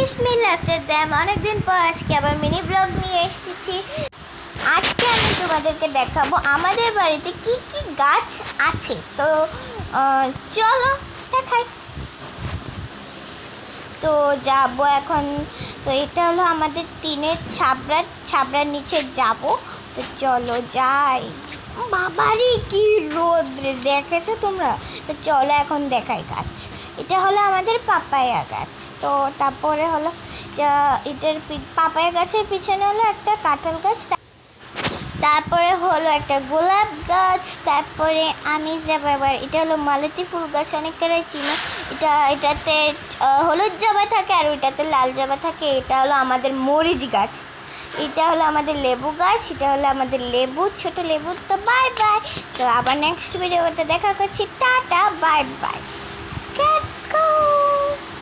ইসমিল after them অনেকদিন পর আজকে আবার মিনি ব্লগ নিয়ে এসেছি। আজকে আমি তোমাদেরকে দেখাবো আমাদের বাড়িতে কি কি গাছ আছে। তো চলো দেখাই। তো যাবো এখন। তো এটা হলো আমাদের টিনের ছাবড়ার নিচে যাব। তো চলো যাই। বাবারে কি রোদ রে, দেখেছো তোমরা? তো চলো এখন দেখাই গাছ। এটা হলো আমাদের পাপায়া গাছ। তো তারপরে হলো এটার পাপায়া গাছের পিছনে হলো একটা কাঁঠাল গাছ, তারপরে হলো একটা গোলাপ গাছ, তারপরে আমি যাব এবার। এটা হলো মালতী ফুল গাছ, অনেকেরাই চিনো। এটাতে হলুদ জবা থাকে আর ওইটাতে লাল জবা থাকে। এটা হলো আমাদের মরিচ গাছ। এটা হলো আমাদের লেবু গাছ। এটা হলো আমাদের লেবু, ছোট লেবু। তো বাই বাই। তো আবার নেক্সট ভিডিওতে দেখা করছি। Tata, bye bye.